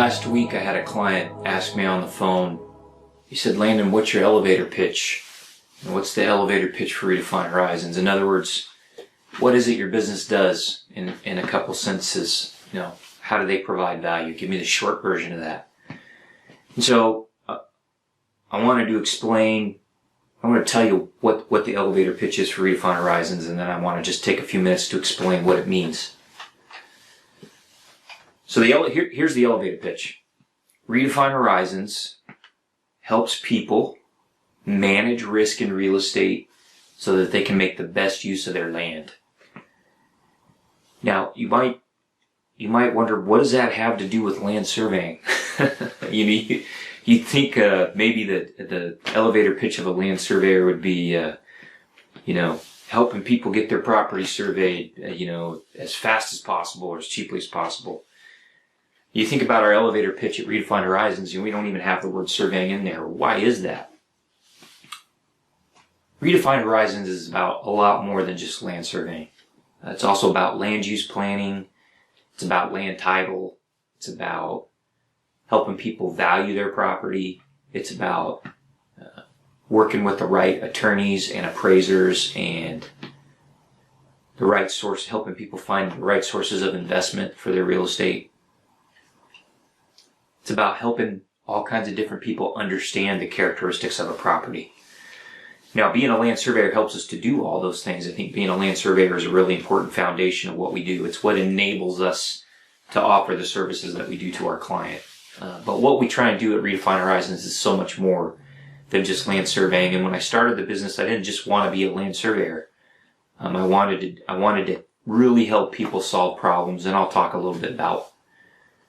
Last week I had a client ask me on the phone, he said, Landon, what's your elevator pitch? And what's the elevator pitch for Redefined Horizons? In other words, what is it your business does in a couple sentences? You know, how do they provide value? Give me the short version of that. And so I wanted to explain, I want to tell you what the elevator pitch is for Redefined Horizons, and then I want to just take a few minutes to explain what it means. So here's the elevator pitch. Redefined Horizons helps people manage risk in real estate so that they can make the best use of their land. Now, you might wonder, what does that have to do with land surveying? You'd think maybe the elevator pitch of a land surveyor would be, helping people get their property surveyed, as fast as possible or as cheaply as possible. You think about our elevator pitch at Redefined Horizons, and we don't even have the word surveying in there. Why is that? Redefined Horizons is about a lot more than just land surveying. It's also about land use planning. It's about land title. It's about helping people value their property. It's about working with the right attorneys and appraisers and the right source, helping people find the right sources of investment for their real estate. It's about helping all kinds of different people understand the characteristics of a property. Now, being a land surveyor helps us to do all those things. I think being a land surveyor is a really important foundation of what we do. It's what enables us to offer the services that we do to our client. But what we try and do at Redefined Horizons is so much more than just land surveying. And when I started the business, I didn't just want to be a land surveyor. I wanted to really help people solve problems, and I'll talk a little bit about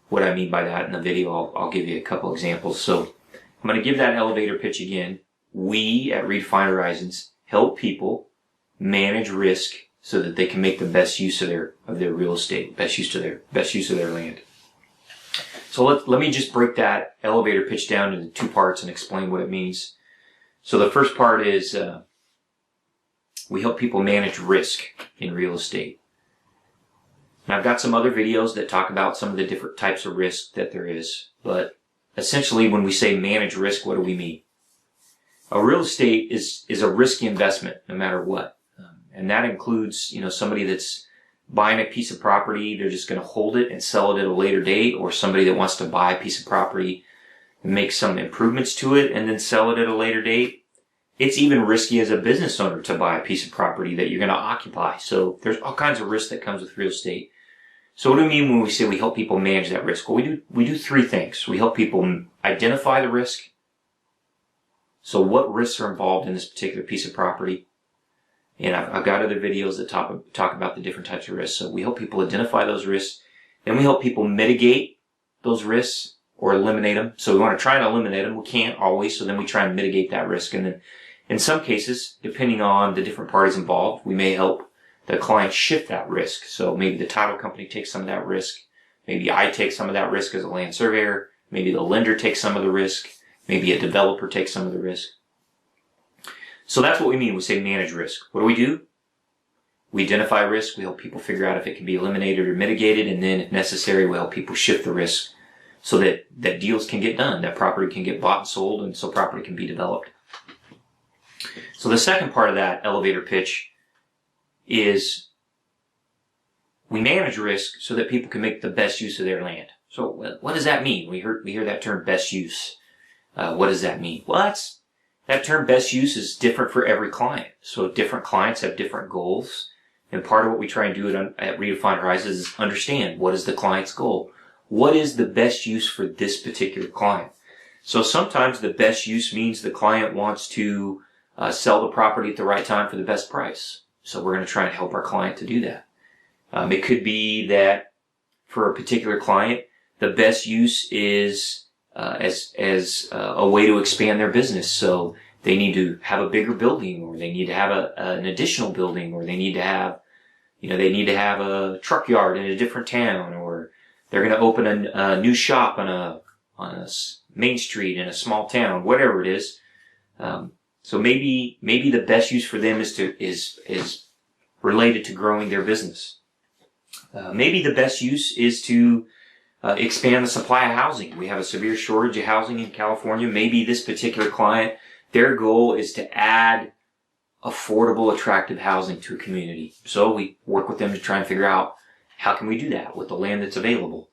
what I mean by that in the video. I'll give you a couple examples. So I'm going to give that elevator pitch again. We at Redefined Horizons help people manage risk so that they can make the best use of their real estate, best use of their land. So let me just break that elevator pitch down into two parts and explain what it means. So the first part is we help people manage risk in real estate. And I've got some other videos that talk about some of the different types of risk that there is. But essentially, when we say manage risk, what do we mean? A real estate is a risky investment, no matter what. And that includes, somebody that's buying a piece of property, they're just going to hold it and sell it at a later date, or somebody that wants to buy a piece of property and make some improvements to it and then sell it at a later date. It's even risky as a business owner to buy a piece of property that you're going to occupy. So there's all kinds of risk that comes with real estate. So what do we mean when we say we help people manage that risk? Well, we do three things. We help people identify the risk. So what risks are involved in this particular piece of property? And I've got other videos that talk about the different types of risks. So we help people identify those risks. Then we help people mitigate those risks or eliminate them. So we want to try and eliminate them. We can't always. So then we try and mitigate that risk. And then in some cases, depending on the different parties involved, we may help the client shift that risk. So maybe the title company takes some of that risk. Maybe I take some of that risk as a land surveyor. Maybe the lender takes some of the risk. Maybe a developer takes some of the risk. So that's what we mean when we say manage risk. What do? We identify risk. We help people figure out if it can be eliminated or mitigated. And then if necessary, we help people shift the risk so that deals can get done, that property can get bought and sold, and so property can be developed. So the second part of that elevator pitch is we manage risk so that people can make the best use of their land. So what does that mean? We hear that term best use. What does that mean? Well, that term best use is different for every client. So different clients have different goals. And part of what we try and do at Redefined Horizons is understand, what is the client's goal? What is the best use for this particular client? So sometimes the best use means the client wants to sell the property at the right time for the best price. So we're going to try and help our client to do that. It could be that for a particular client, the best use is as a way to expand their business. So they need to have a bigger building, or they need to have an additional building, or they need to have, a truck yard in a different town, or they're going to open a new shop on a main street in a small town, whatever it is. So maybe the best use for them is related to growing their business. Maybe the best use is to expand the supply of housing. We have a severe shortage of housing in California. Maybe this particular client, their goal is to add affordable, attractive housing to a community. So we work with them to try and figure out how can we do that with the land that's available.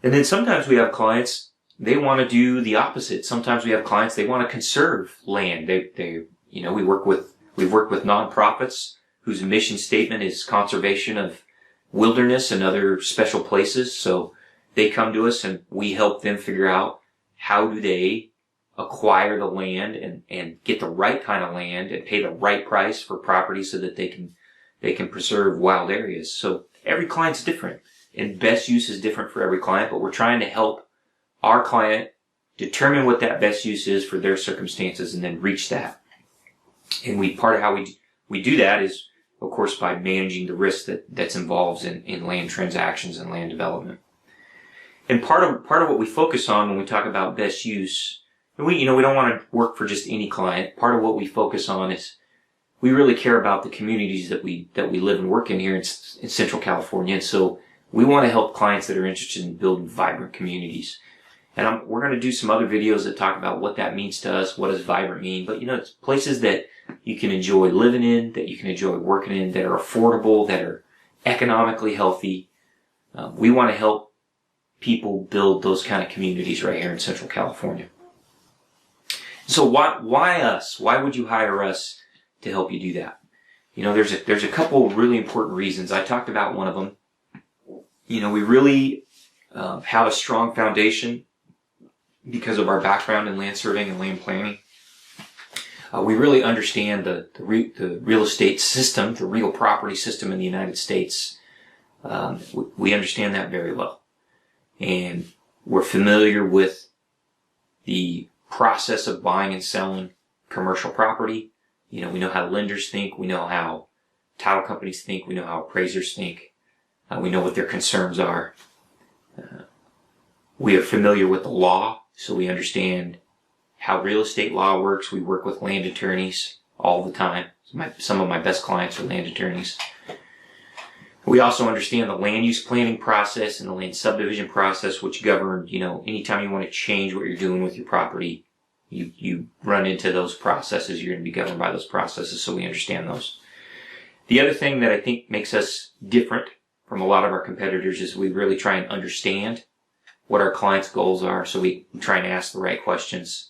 And then sometimes we have clients, they want to do the opposite. Sometimes we have clients, they want to conserve land. We've worked with nonprofits whose mission statement is conservation of wilderness and other special places. So they come to us and we help them figure out how do they acquire the land and get the right kind of land and pay the right price for property so that they can preserve wild areas. So every client's different and best use is different for every client, but we're trying to help our client determine what that best use is for their circumstances and then reach that. And part of how we do that is, of course, by managing the risk that's involved in land transactions and land development. And part of what we focus on when we talk about best use, and we don't want to work for just any client. Part of what we focus on is we really care about the communities that we live and work in here in Central California. And so we want to help clients that are interested in building vibrant communities. And we're going to do some other videos that talk about what that means to us. What does vibrant mean? But it's places that you can enjoy living in, that you can enjoy working in, that are affordable, that are economically healthy. We want to help people build those kind of communities right here in Central California. So why us? Why would you hire us to help you do that? There's a couple of really important reasons. I talked about one of them. We really have a strong foundation because of our background in land surveying and land planning. We really understand the real estate system, the real property system in the United States. We understand that very well. And we're familiar with the process of buying and selling commercial property. We know how lenders think. We know how title companies think. We know how appraisers think. We know what their concerns are. We are familiar with the law, so we understand how real estate law works. We work with land attorneys all the time. Some of my best clients are land attorneys. We also understand the land use planning process and the land subdivision process, which govern, anytime you want to change what you're doing with your property, you run into those processes. You're going to be governed by those processes, so we understand those. The other thing that I think makes us different from a lot of our competitors is we really try and understand what our clients' goals are, so we try and ask the right questions.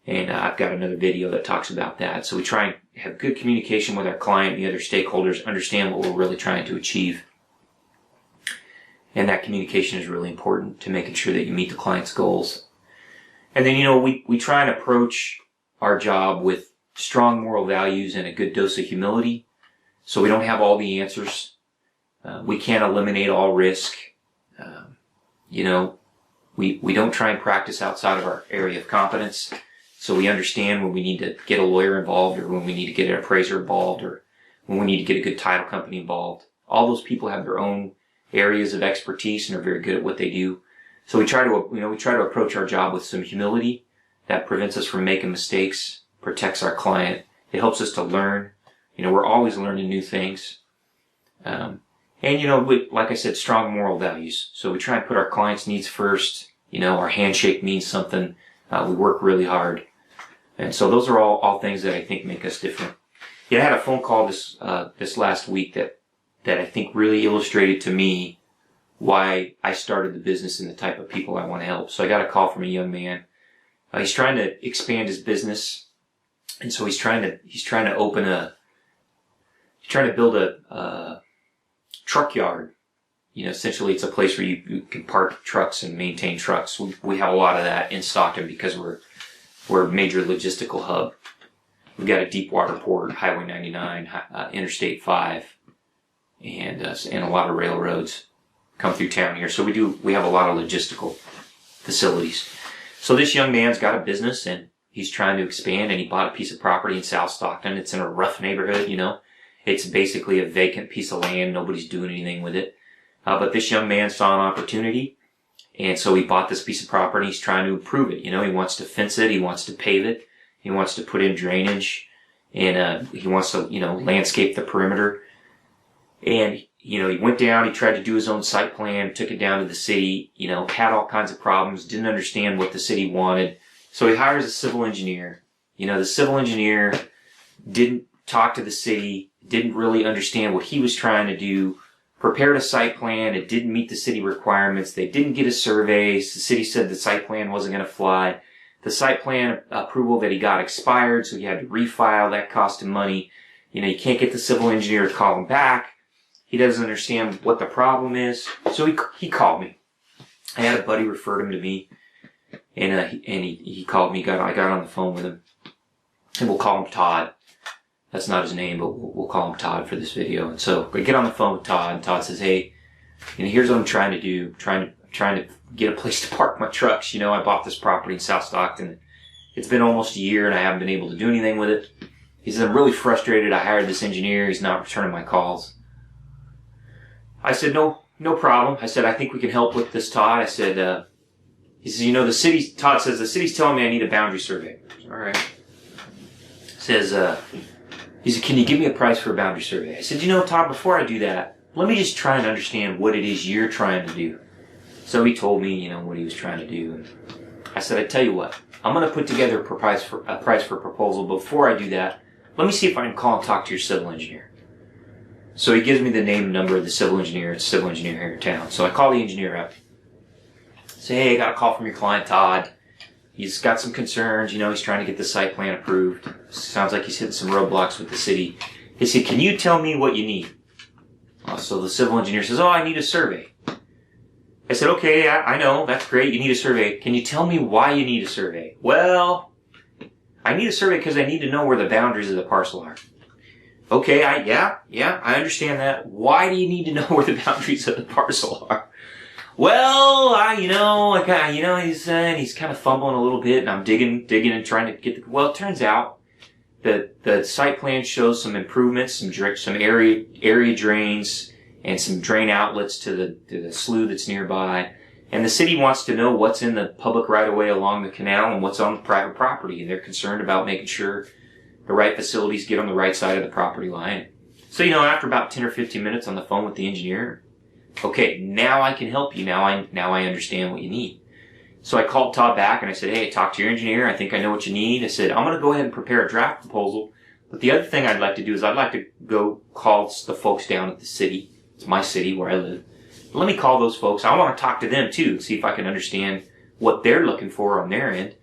And I've got another video that talks about that. So we try and have good communication with our client and the other stakeholders, understand what we're really trying to achieve. And that communication is really important to making sure that you meet the client's goals. And then, we try and approach our job with strong moral values and a good dose of humility. So we don't have all the answers. We can't eliminate all risk. We don't try and practice outside of our area of competence. So we understand when we need to get a lawyer involved or when we need to get an appraiser involved or when we need to get a good title company involved. All those people have their own areas of expertise and are very good at what they do. So we try to approach our job with some humility that prevents us from making mistakes, protects our client. It helps us to learn. We're always learning new things. And like I said, strong moral values. So we try and put our clients' needs first. Our handshake means something. We work really hard. And so those are all things that I think make us different. I had a phone call this last week that I think really illustrated to me why I started the business and the type of people I want to help. So I got a call from a young man. He's trying to expand his business. And so he's trying to build a truck yard. Essentially it's a place where you can park trucks and maintain trucks. We have a lot of that in Stockton because we're a major logistical hub. We've got a deep water port, Highway 99, Interstate 5, and a lot of railroads come through town here. So we have a lot of logistical facilities. So this young man's got a business and he's trying to expand, and he bought a piece of property in South Stockton. It's in a rough neighborhood, It's basically a vacant piece of land. Nobody's doing anything with it. But this young man saw an opportunity, and so he bought this piece of property. He's trying to improve it. He wants to fence it. He wants to pave it. He wants to put in drainage, and he wants to, landscape the perimeter. And he went down, he tried to do his own site plan, took it down to the city, had all kinds of problems, didn't understand what the city wanted. So he hires a civil engineer. The civil engineer didn't talk to the city, didn't really understand what he was trying to do, prepared a site plan, it didn't meet the city requirements, they didn't get a survey, the city said the site plan wasn't going to fly. The site plan approval that he got expired, so he had to refile, that cost him money. You can't get the civil engineer to call him back. He doesn't understand what the problem is, so he called me. I had a buddy referred him to me, and he called me. I got on the phone with him, and we'll call him Todd. That's not his name, but we'll call him Todd for this video. And so I get on the phone with Todd, and Todd says, "Hey, here's what I'm trying to do. Trying to get a place to park my trucks. I bought this property in South Stockton. It's been almost a year, and I haven't been able to do anything with it." He says, "I'm really frustrated. I hired this engineer. He's not returning my calls." I said, no problem. I said, "I think we can help with this, Todd." I said, he says, Todd says, "The city's telling me I need a boundary survey." All right. He said, "Can you give me a price for a boundary survey?" I said, "Todd, before I do that, let me just try and understand what it is you're trying to do." So he told me, what he was trying to do. And I said, "I tell you what, I'm going to put together a price for a proposal. Before I do that, let me see if I can call and talk to your civil engineer." So he gives me the name and number of the civil engineer. It's a civil engineer here in town. So I call the engineer up. Say, "Hey, I got a call from your client, Todd. He's got some concerns. He's trying to get the site plan approved. Sounds like he's hitting some roadblocks with the city." He said, "Can you tell me what you need?" So the civil engineer says, "Oh, I need a survey." I said, "Okay, I know. That's great. You need a survey. Can you tell me why you need a survey?" "Well, I need a survey because I need to know where the boundaries of the parcel are." "Okay, I understand that. Why do you need to know where the boundaries of the parcel are?" "Well, he's kind of fumbling a little bit, and I'm digging and trying to get well, it turns out that the site plan shows some improvements, some area drains, and some drain outlets to the slough that's nearby. And the city wants to know what's in the public right-of-way along the canal and what's on the private property. And they're concerned about making sure the right facilities get on the right side of the property line." So, after about 10 or 15 minutes on the phone with the engineer, okay, now I can help you. Now I understand what you need. So I called Todd back and I said, "Hey, talk to your engineer. I think I know what you need." I said, "I'm going to go ahead and prepare a draft proposal. But the other thing I'd like to do is I'd like to go call the folks down at the city. It's my city where I live. Let me call those folks. I want to talk to them too, see if I can understand what they're looking for on their end."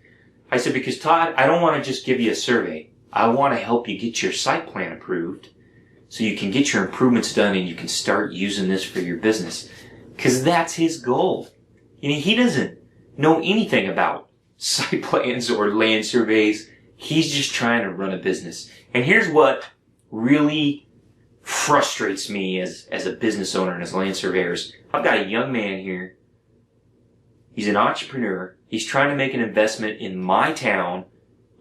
I said, "Because Todd, I don't want to just give you a survey. I want to help you get your site plan approved so you can get your improvements done and you can start using this for your business." Because that's his goal. He doesn't know anything about site plans or land surveys. He's just trying to run a business. And here's what really frustrates me as a business owner and as land surveyors. I've got a young man here. He's an entrepreneur. He's trying to make an investment in my town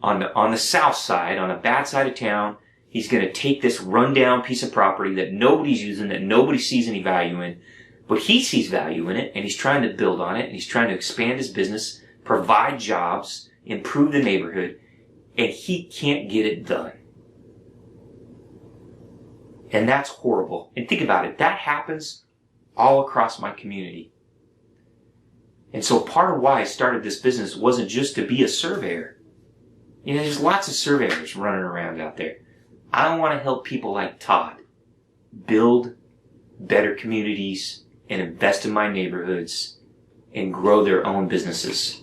on the south side, on a bad side of town. He's going to take this rundown piece of property that nobody's using, that nobody sees any value in, but he sees value in it, and he's trying to build on it, and he's trying to expand his business, provide jobs, improve the neighborhood, and he can't get it done. And that's horrible. And think about it. That happens all across my community. And so part of why I started this business wasn't just to be a surveyor. There's lots of surveyors running around out there. I want to help people like Todd build better communities and invest in my neighborhoods and grow their own businesses.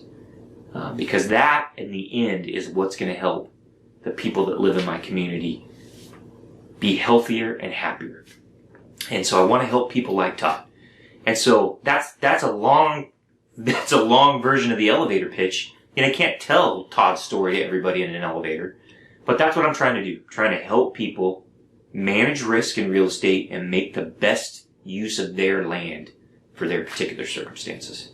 Because that, in the end, is what's going to help the people that live in my community be healthier and happier. And so I want to help people like Todd. And so that's a long version of the elevator pitch. And I can't tell Todd's story to everybody in an elevator. But that's what I'm trying to do. Trying to help people manage risk in real estate and make the best use of their land for their particular circumstances.